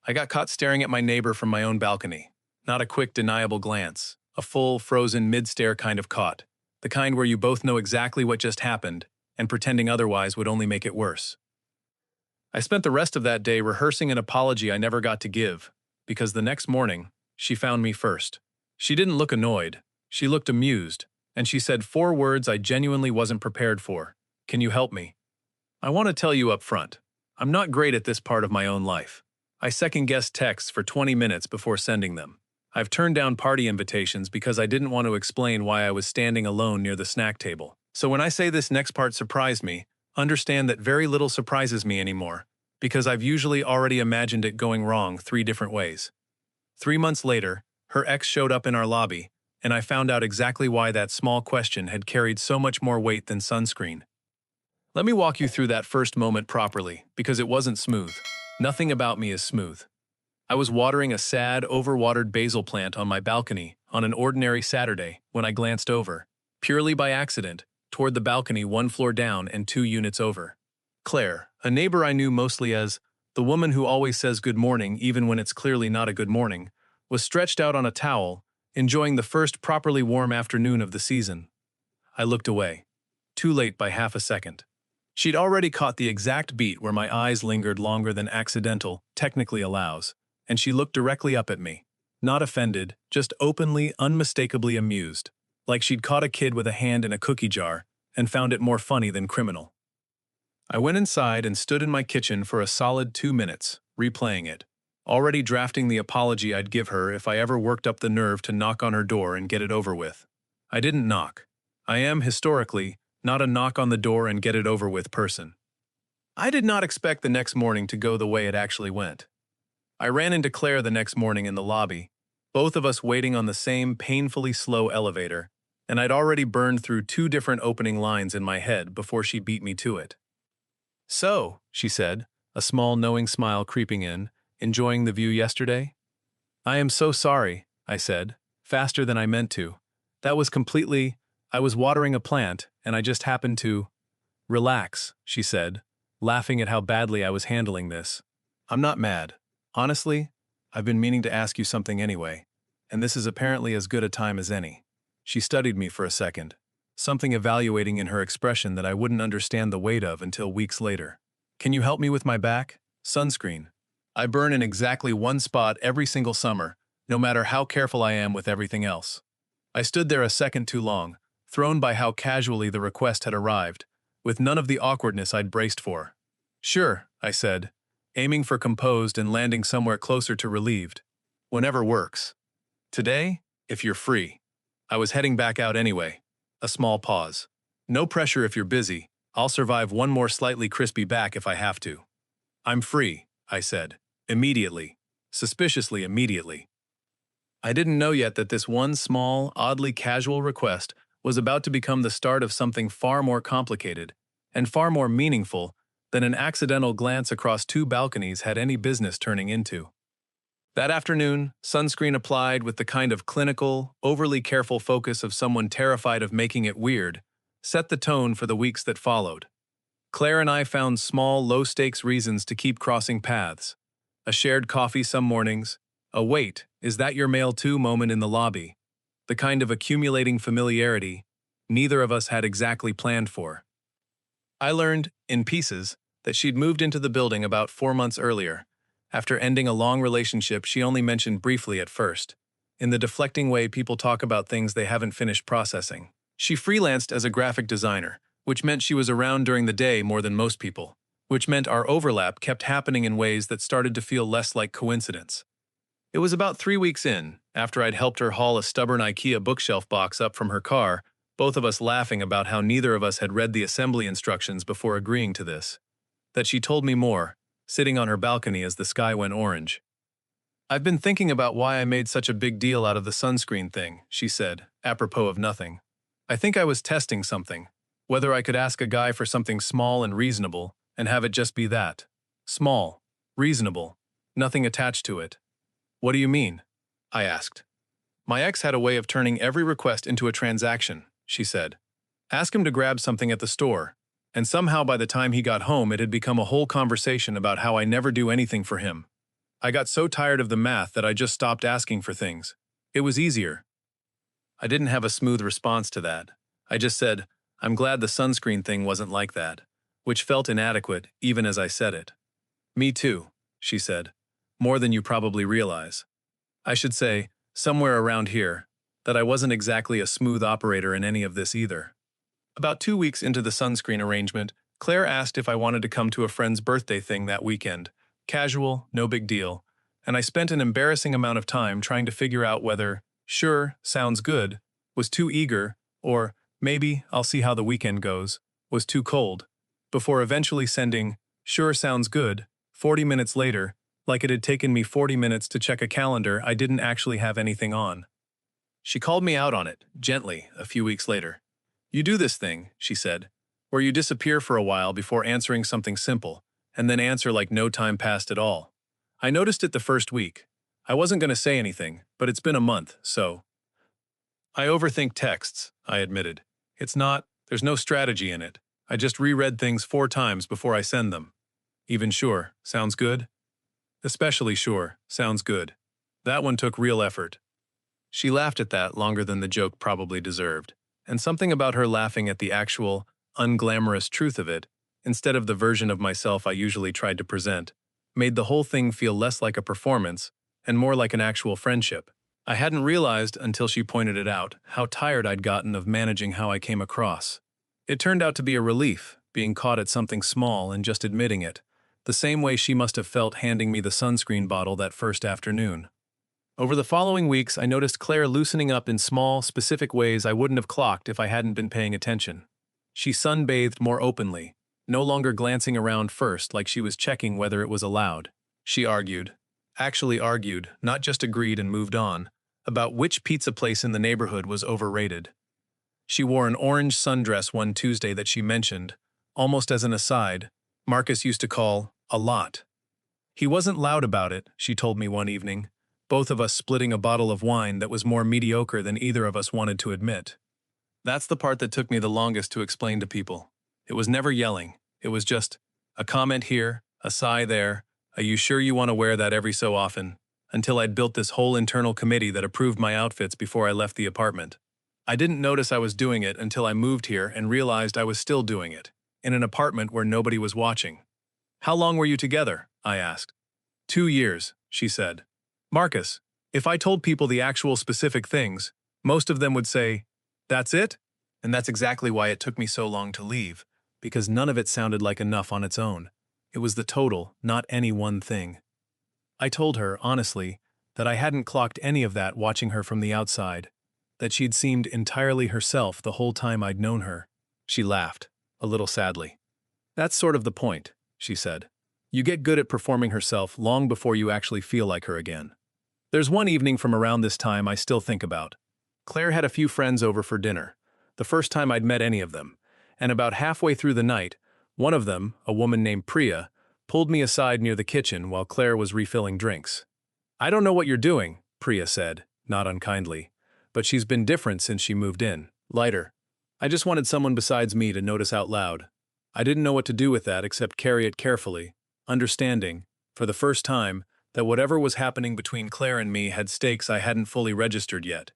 I got caught staring at my neighbor from my own balcony. Not a quick, deniable glance. A full, frozen, mid-stare kind of caught. The kind where you both know exactly what just happened, and pretending otherwise would only make it worse. I spent the rest of that day rehearsing an apology I never got to give, because the next morning, she found me first. She didn't look annoyed. She looked amused, and she said 4 words I genuinely wasn't prepared for. Can you help me? I want to tell you up front. I'm not great at this part of my own life. I second-guessed texts for 20 minutes before sending them. I've turned down party invitations because I didn't want to explain why I was standing alone near the snack table. So when I say this next part surprised me, understand that very little surprises me anymore, because I've usually already imagined it going wrong 3 different ways. 3 months later, her ex showed up in our lobby, and I found out exactly why that small question had carried so much more weight than sunscreen. Let me walk you through that first moment properly, because it wasn't smooth. Nothing about me is smooth. I was watering a sad, overwatered basil plant on my balcony on an ordinary Saturday when I glanced over, purely by accident, toward the balcony 1 floor down and 2 units over. Claire, a neighbor I knew mostly as the woman who always says good morning even when it's clearly not a good morning, was stretched out on a towel, enjoying the first properly warm afternoon of the season. I looked away. Too late by half a second. She'd already caught the exact beat where my eyes lingered longer than accidental technically allows, and she looked directly up at me. Not offended, just openly, unmistakably amused, like she'd caught a kid with a hand in a cookie jar and found it more funny than criminal. I went inside and stood in my kitchen for a solid 2 minutes, replaying it, already drafting the apology I'd give her if I ever worked up the nerve to knock on her door and get it over with. I didn't knock. I am, historically, not a knock on the door and get it over with person. I did not expect the next morning to go the way it actually went. I ran into Claire the next morning in the lobby, both of us waiting on the same painfully slow elevator, and I'd already burned through 2 different opening lines in my head before she beat me to it. "So," she said, a small knowing smile creeping in, "enjoying the view yesterday?" "I am so sorry," I said, faster than I meant to. I was watering a plant, and I just happened to—" "Relax," she said, laughing at how badly I was handling this. "I'm not mad. Honestly, I've been meaning to ask you something anyway, and this is apparently as good a time as any." She studied me for a second, something evaluating in her expression that I wouldn't understand the weight of until weeks later. "Can you help me with my back? Sunscreen. I burn in exactly 1 spot every single summer, no matter how careful I am with everything else." I stood there a second too long, thrown by how casually the request had arrived, with none of the awkwardness I'd braced for. "Sure," I said, aiming for composed and landing somewhere closer to relieved. "Whenever works. Today, if you're free." I was heading back out anyway. A small pause. "No pressure if you're busy. I'll survive 1 more slightly crispy back if I have to." "I'm free," I said. Immediately. Suspiciously immediately. I didn't know yet that this one small, oddly casual request was about to become the start of something far more complicated and far more meaningful than an accidental glance across 2 balconies had any business turning into. That afternoon, sunscreen applied with the kind of clinical, overly careful focus of someone terrified of making it weird, set the tone for the weeks that followed. Claire and I found small, low-stakes reasons to keep crossing paths. A shared coffee some mornings, a "wait, is that your mail too?" moment in the lobby, the kind of accumulating familiarity neither of us had exactly planned for. I learned, in pieces, that she'd moved into the building about 4 months earlier, after ending a long relationship she only mentioned briefly at first, in the deflecting way people talk about things they haven't finished processing. She freelanced as a graphic designer, which meant she was around during the day more than most people, which meant our overlap kept happening in ways that started to feel less like coincidence. It was about 3 weeks in, after I'd helped her haul a stubborn IKEA bookshelf box up from her car, both of us laughing about how neither of us had read the assembly instructions before agreeing to this, that she told me more, sitting on her balcony as the sky went orange. "I've been thinking about why I made such a big deal out of the sunscreen thing," she said, apropos of nothing. "I think I was testing something, whether I could ask a guy for something small and reasonable and have it just be that. Small, reasonable, nothing attached to it." "What do you mean?" I asked. "My ex had a way of turning every request into a transaction," she said. "Ask him to grab something at the store, and somehow by the time he got home it had become a whole conversation about how I never do anything for him. I got so tired of the math that I just stopped asking for things. It was easier. I didn't have a smooth response to that. I just said, I'm glad the sunscreen thing wasn't like that, which felt inadequate even as I said it. Me too, she said. More than you probably realize. I should say, somewhere around here, that I wasn't exactly a smooth operator in any of this either. About 2 weeks into the sunscreen arrangement, Claire asked if I wanted to come to a friend's birthday thing that weekend. Casual, no big deal. And I spent an embarrassing amount of time trying to figure out whether, sure, sounds good, was too eager, or, maybe, I'll see how the weekend goes, was too cold, before eventually sending, sure sounds good, 40 minutes later, like it had taken me 40 minutes to check a calendar I didn't actually have anything on. She called me out on it, gently, a few weeks later. You do this thing, she said, where you disappear for a while before answering something simple, and then answer like no time passed at all. I noticed it the first week. I wasn't going to say anything, but it's been a month, so. I overthink texts, I admitted. There's no strategy in it. I just reread things 4 times before I send them. Even sure, sounds good? Especially sure, sounds good. That one took real effort. She laughed at that longer than the joke probably deserved, and something about her laughing at the actual, unglamorous truth of it, instead of the version of myself I usually tried to present, made the whole thing feel less like a performance and more like an actual friendship. I hadn't realized until she pointed it out how tired I'd gotten of managing how I came across. It turned out to be a relief, being caught at something small and just admitting it, the same way she must have felt handing me the sunscreen bottle that first afternoon. Over the following weeks, I noticed Claire loosening up in small, specific ways I wouldn't have clocked if I hadn't been paying attention. She sunbathed more openly, no longer glancing around first like she was checking whether it was allowed. She actually argued, not just agreed and moved on, about which pizza place in the neighborhood was overrated. She wore an orange sundress one Tuesday that she mentioned, almost as an aside, Marcus used to call a lot. He wasn't loud about it, she told me one evening, both of us splitting a bottle of wine that was more mediocre than either of us wanted to admit. That's the part that took me the longest to explain to people. It was never yelling. It was just a comment here, a sigh there, a you sure you want to wear that every so often, until I'd built this whole internal committee that approved my outfits before I left the apartment. I didn't notice I was doing it until I moved here and realized I was still doing it, in an apartment where nobody was watching. How long were you together? I asked. 2 years, she said. Marcus, if I told people the actual specific things, most of them would say, that's it? And that's exactly why it took me so long to leave, because none of it sounded like enough on its own. It was the total, not any one thing. I told her, honestly, that I hadn't clocked any of that watching her from the outside, that she'd seemed entirely herself the whole time I'd known her. She laughed, a little sadly. That's sort of the point, she said. You get good at performing herself long before you actually feel like her again. There's one evening from around this time I still think about. Claire had a few friends over for dinner, the first time I'd met any of them, and about halfway through the night, one of them, a woman named Priya, pulled me aside near the kitchen while Claire was refilling drinks. I don't know what you're doing, Priya said, not unkindly, but she's been different since she moved in, lighter. I just wanted someone besides me to notice out loud. I didn't know what to do with that except carry it carefully, understanding, for the first time, that whatever was happening between Claire and me had stakes I hadn't fully registered yet.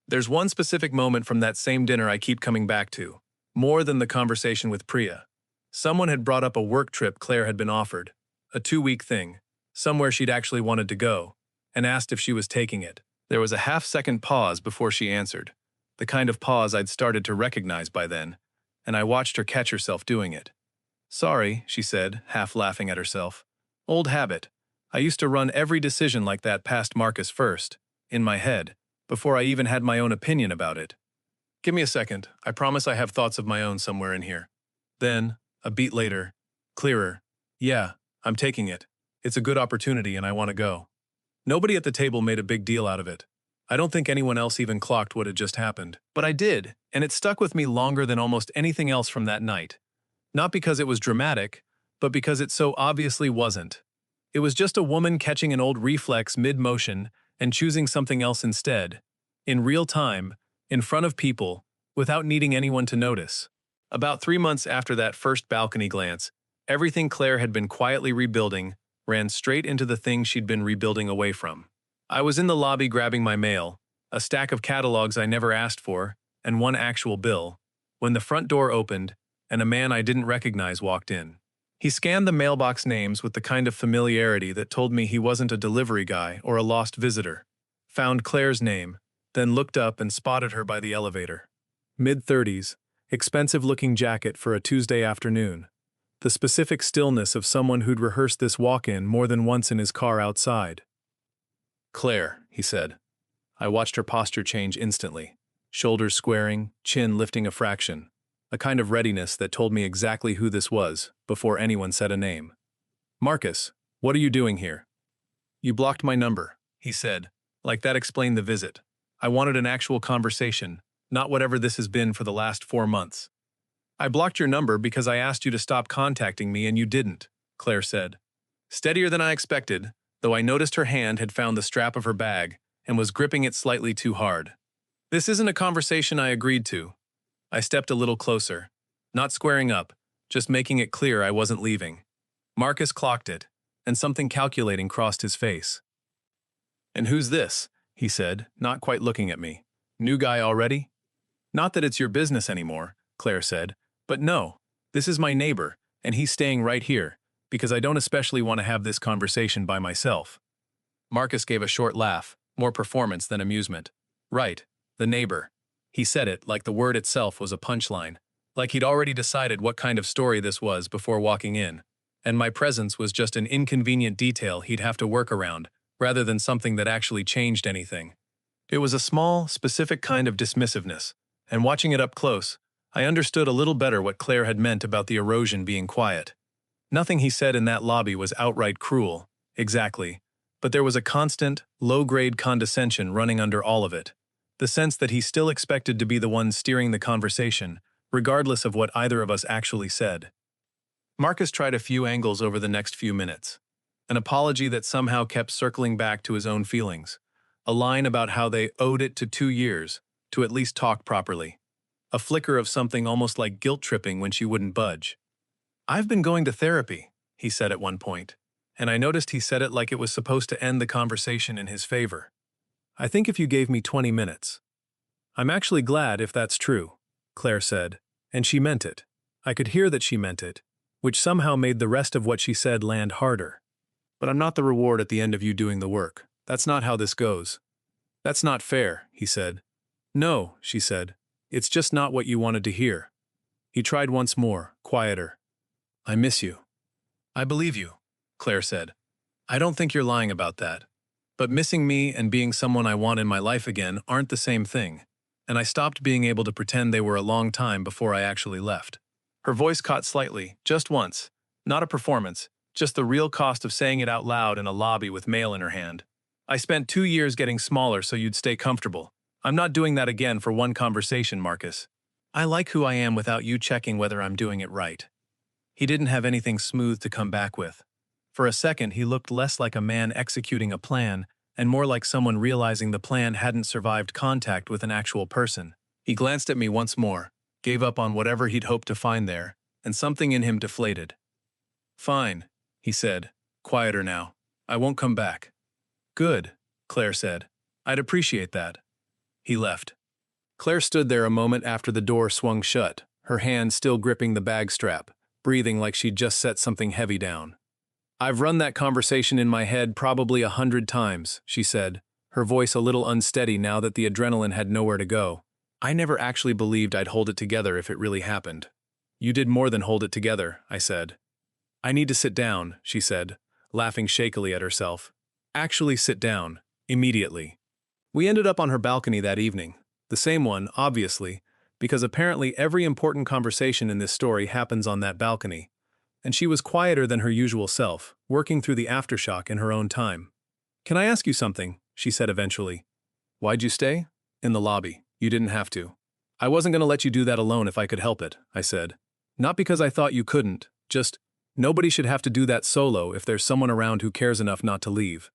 There's one specific moment from that same dinner I keep coming back to, more than the conversation with Priya. Someone had brought up a work trip Claire had been offered, a 2-week thing, somewhere she'd actually wanted to go, and asked if she was taking it. There was a half-second pause before she answered, the kind of pause I'd started to recognize by then, and I watched her catch herself doing it. Sorry, she said, half laughing at herself. Old habit. I used to run every decision like that past Marcus first, in my head, before I even had my own opinion about it. Give me a second. I promise I have thoughts of my own somewhere in here. Then, a beat later, clearer. Yeah, I'm taking it. It's a good opportunity and I want to go. Nobody at the table made a big deal out of it. I don't think anyone else even clocked what had just happened. But I did, and it stuck with me longer than almost anything else from that night. Not because it was dramatic, but because it so obviously wasn't. It was just a woman catching an old reflex mid-motion and choosing something else instead, in real time, in front of people, without needing anyone to notice. About 3 months after that first balcony glance, everything Claire had been quietly rebuilding ran straight into the thing she'd been rebuilding away from. I was in the lobby grabbing my mail, a stack of catalogs I never asked for, and one actual bill, when the front door opened and a man I didn't recognize walked in. He scanned the mailbox names with the kind of familiarity that told me he wasn't a delivery guy or a lost visitor. Found Claire's name, then looked up and spotted her by the elevator. Mid-30s, expensive-looking jacket for a Tuesday afternoon. The specific stillness of someone who'd rehearsed this walk-in more than once in his car outside. "Claire," he said. I watched her posture change instantly. Shoulders squaring, chin lifting a fraction. A kind of readiness that told me exactly who this was, before anyone said a name. "Marcus, what are you doing here?" "You blocked my number," he said. Like that explained the visit. I wanted an actual conversation, not whatever this has been for the last 4 months. "I blocked your number because I asked you to stop contacting me and you didn't," Claire said. Steadier than I expected, though I noticed her hand had found the strap of her bag and was gripping it slightly too hard. "This isn't a conversation I agreed to." I stepped a little closer, not squaring up, just making it clear I wasn't leaving. Marcus clocked it, and something calculating crossed his face. "And who's this?" he said, not quite looking at me. "New guy already?" "Not that it's your business anymore," Claire said, "but no, this is my neighbor, and he's staying right here, because I don't especially want to have this conversation by myself." Marcus gave a short laugh, more performance than amusement. "Right, the neighbor." He said it like the word itself was a punchline, like he'd already decided what kind of story this was before walking in, and my presence was just an inconvenient detail he'd have to work around, rather than something that actually changed anything. It was a small, specific kind of dismissiveness, and watching it up close, I understood a little better what Claire had meant about the erosion being quiet. Nothing he said in that lobby was outright cruel, exactly, but there was a constant, low-grade condescension running under all of it. The sense that he still expected to be the one steering the conversation, regardless of what either of us actually said. Marcus tried a few angles over the next few minutes. An apology that somehow kept circling back to his own feelings. A line about how they owed it to 2 years, to at least talk properly. A flicker of something almost like guilt-tripping when she wouldn't budge. "I've been going to therapy," he said at one point, and I noticed he said it like it was supposed to end the conversation in his favor. "I think if you gave me 20 minutes. "I'm actually glad if that's true," Claire said, and she meant it. I could hear that she meant it, which somehow made the rest of what she said land harder. "But I'm not the reward at the end of you doing the work. That's not how this goes." "That's not fair," he said. "No," she said. "It's just not what you wanted to hear." He tried once more, quieter. "I miss you." "I believe you," Claire said. "I don't think you're lying about that. But missing me and being someone I want in my life again aren't the same thing, and I stopped being able to pretend they were a long time before I actually left." Her voice caught slightly, just once. Not a performance, just the real cost of saying it out loud in a lobby with mail in her hand. "I spent 2 years getting smaller so you'd stay comfortable. I'm not doing that again for one conversation, Marcus. I like who I am without you checking whether I'm doing it right." He didn't have anything smooth to come back with. For a second, he looked less like a man executing a plan and more like someone realizing the plan hadn't survived contact with an actual person. He glanced at me once more, gave up on whatever he'd hoped to find there, and something in him deflated. "Fine," he said, quieter now. "I won't come back." "Good," Claire said. "I'd appreciate that." He left. Claire stood there a moment after the door swung shut, her hand still gripping the bag strap, breathing like she'd just set something heavy down. "I've run that conversation in my head probably 100 times, she said, her voice a little unsteady now that the adrenaline had nowhere to go. "I never actually believed I'd hold it together if it really happened." "You did more than hold it together," I said. "I need to sit down," she said, laughing shakily at herself. "Actually sit down. Immediately." We ended up on her balcony that evening. The same one, obviously, because apparently every important conversation in this story happens on that balcony. And she was quieter than her usual self, working through the aftershock in her own time. "Can I ask you something?" she said eventually. "Why'd you stay?" "In the lobby. You didn't have to." "I wasn't going to let you do that alone if I could help it," I said. "Not because I thought you couldn't, just, nobody should have to do that solo if there's someone around who cares enough not to leave."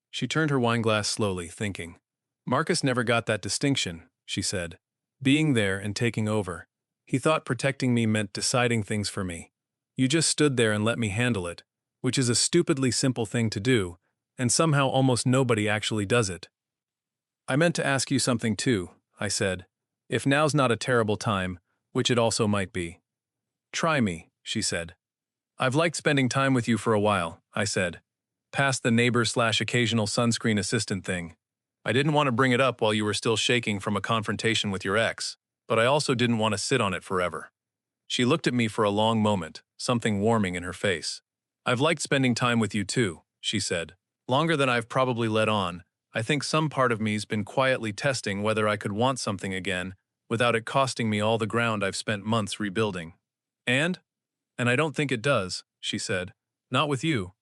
She turned her wineglass slowly, thinking. "Marcus never got that distinction," she said. "Being there and taking over. He thought protecting me meant deciding things for me. You just stood there and let me handle it, which is a stupidly simple thing to do, and somehow almost nobody actually does it. I meant to ask you something too, I said. If now's not a terrible time, which it also might be. Try me, she said. I've liked spending time with you for a while, I said. Past the neighbor/occasional sunscreen assistant thing. I didn't want to bring it up while you were still shaking from a confrontation with your ex, but I also didn't want to sit on it forever. She looked at me for a long moment, something warming in her face. I've liked spending time with you too, she said. Longer than I've probably let on. I think some part of me's been quietly testing whether I could want something again without it costing me all the ground I've spent months rebuilding. And I don't think it does, she said. Not with you.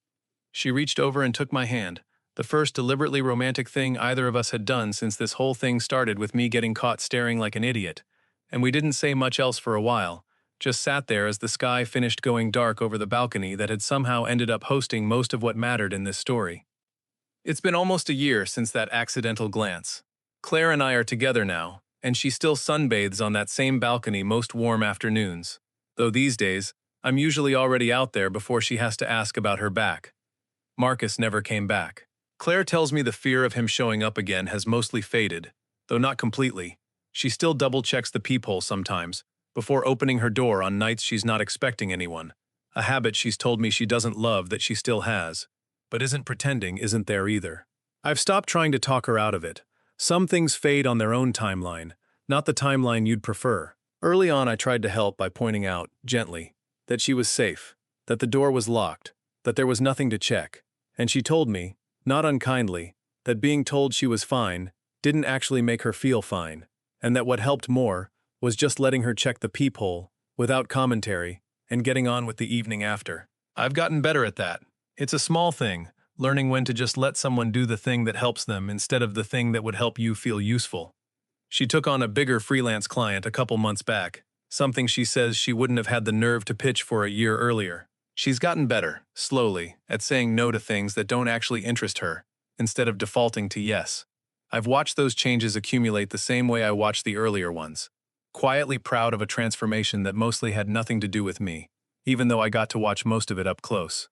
She reached over and took my hand, the first deliberately romantic thing either of us had done since this whole thing started with me getting caught staring like an idiot. And we didn't say much else for a while, just sat there as the sky finished going dark over the balcony that had somehow ended up hosting most of what mattered in this story. It's been almost a year since that accidental glance. Claire and I are together now, and she still sunbathes on that same balcony most warm afternoons. Though these days, I'm usually already out there before she has to ask about her back. Marcus never came back. Claire tells me the fear of him showing up again has mostly faded, though not completely. She still double-checks the peephole sometimes, before opening her door on nights she's not expecting anyone, a habit she's told me she doesn't love that she still has, but isn't pretending isn't there either. I've stopped trying to talk her out of it. Some things fade on their own timeline, not the timeline you'd prefer. Early on I tried to help by pointing out, gently, that she was safe, that the door was locked, that there was nothing to check, and she told me, not unkindly, that being told she was fine didn't actually make her feel fine, and that what helped more was just letting her check the peephole, without commentary, and getting on with the evening after. I've gotten better at that. It's a small thing, learning when to just let someone do the thing that helps them instead of the thing that would help you feel useful. She took on a bigger freelance client a couple months back, something she says she wouldn't have had the nerve to pitch for a year earlier. She's gotten better, slowly, at saying no to things that don't actually interest her, instead of defaulting to yes. I've watched those changes accumulate the same way I watched the earlier ones. Quietly proud of a transformation that mostly had nothing to do with me, even though I got to watch most of it up close.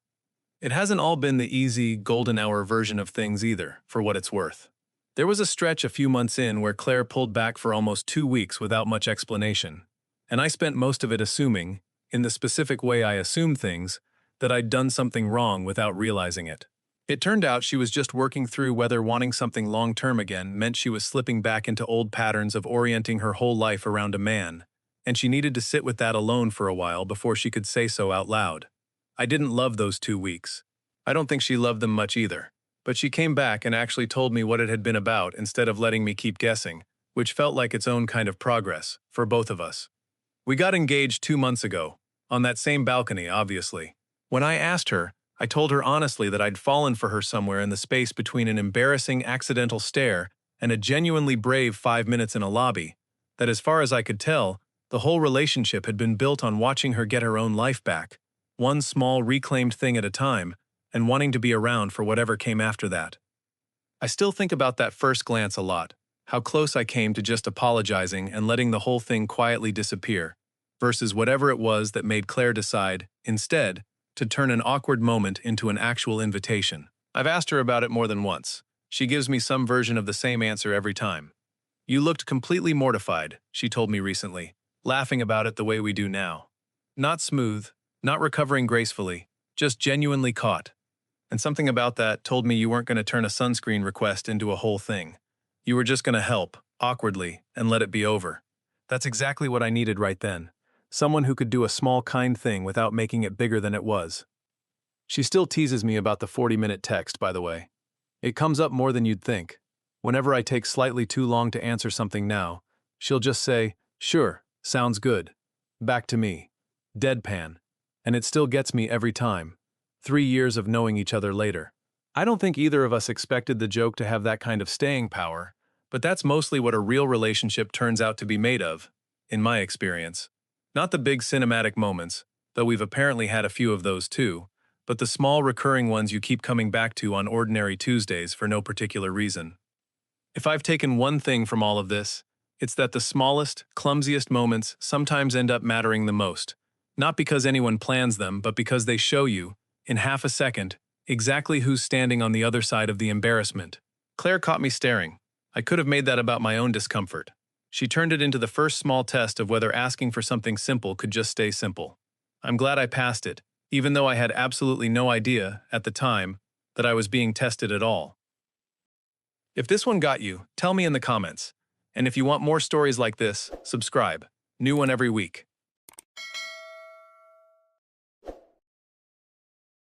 It hasn't all been the easy, golden hour version of things either, for what it's worth. There was a stretch a few months in where Claire pulled back for almost 2 weeks without much explanation, and I spent most of it assuming, in the specific way I assume things, that I'd done something wrong without realizing it. It turned out she was just working through whether wanting something long-term again meant she was slipping back into old patterns of orienting her whole life around a man, and she needed to sit with that alone for a while before she could say so out loud. I didn't love those 2 weeks. I don't think she loved them much either, but she came back and actually told me what it had been about instead of letting me keep guessing, which felt like its own kind of progress, for both of us. We got engaged 2 months ago, on that same balcony, obviously. When I asked her, I told her honestly that I'd fallen for her somewhere in the space between an embarrassing accidental stare and a genuinely brave 5 minutes in a lobby, that as far as I could tell, the whole relationship had been built on watching her get her own life back, one small reclaimed thing at a time, and wanting to be around for whatever came after that. I still think about that first glance a lot, how close I came to just apologizing and letting the whole thing quietly disappear, versus whatever it was that made Claire decide, instead, to turn an awkward moment into an actual invitation. I've asked her about it more than once. She gives me some version of the same answer every time. You looked completely mortified, she told me recently, laughing about it the way we do now. Not smooth, not recovering gracefully, just genuinely caught. And something about that told me you weren't going to turn a sunscreen request into a whole thing. You were just going to help, awkwardly, and let it be over. That's exactly what I needed right then. Someone who could do a small kind thing without making it bigger than it was. She still teases me about the 40-minute text, by the way. It comes up more than you'd think. Whenever I take slightly too long to answer something now, she'll just say, "Sure, sounds good." Back to me. Deadpan. And it still gets me every time. 3 years of knowing each other later. I don't think either of us expected the joke to have that kind of staying power, but that's mostly what a real relationship turns out to be made of, in my experience. Not the big cinematic moments, though we've apparently had a few of those too, but the small recurring ones you keep coming back to on ordinary Tuesdays for no particular reason. If I've taken one thing from all of this, it's that the smallest, clumsiest moments sometimes end up mattering the most, not because anyone plans them, but because they show you, in half a second, exactly who's standing on the other side of the embarrassment. Claire caught me staring. I could have made that about my own discomfort. She turned it into the first small test of whether asking for something simple could just stay simple. I'm glad I passed it, even though I had absolutely no idea, at the time, that I was being tested at all. If this one got you, tell me in the comments. And if you want more stories like this, subscribe. New one every week.